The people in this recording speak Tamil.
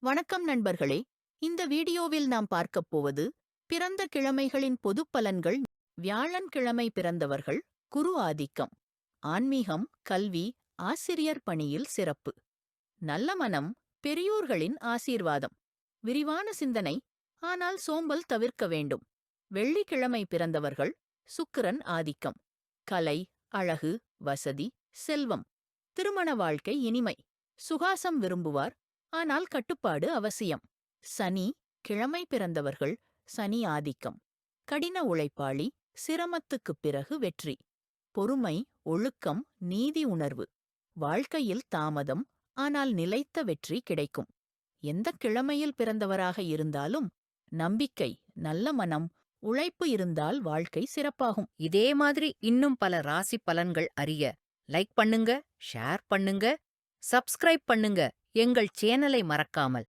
வணக்கம் நண்பர்களே. இந்த வீடியோவில் நாம் பார்க்கப் போவது பிறந்த கிழமைகளின் பொதுப் பலன்கள். வியாழன்கிழமை பிறந்தவர்கள் குரு ஆதிக்கம், ஆன்மீகம், கல்வி, ஆசிரியர் பணியில் சிறப்பு, நல்ல மனம், பெரியோர்களின் ஆசீர்வாதம், விரிவான சிந்தனை, ஆனால் சோம்பல் தவிர்க்க வேண்டும். வெள்ளிக்கிழமை பிறந்தவர்கள் சுக்கிரன் ஆதிக்கம், கலை, அழகு, வசதி, செல்வம், திருமண வாழ்க்கை இனிமை, சுகாசம் விரும்புவார், ஆனால் கட்டுப்பாடு அவசியம். சனி கிழமை பிறந்தவர்கள் சனி ஆதிக்கம், கடின உழைப்பாளி, சிரமத்துக்குப் பிறகு வெற்றி, பொறுமை, ஒழுக்கம், நீதி உணர்வு, வாழ்க்கையில் தாமதம், ஆனால் நிலைத்த வெற்றி கிடைக்கும். எந்த கிழமையில் பிறந்தவராக இருந்தாலும் நம்பிக்கை, நல்ல மனம், உழைப்பு இருந்தால் வாழ்க்கை சிறப்பாகும். இதே மாதிரி இன்னும் பல ராசி பலன்கள் அறிய லைக் பண்ணுங்க, ஷேர் பண்ணுங்க, சப்ஸ்கிரைப் பண்ணுங்க எங்கள் சேனலை மறக்காமல்.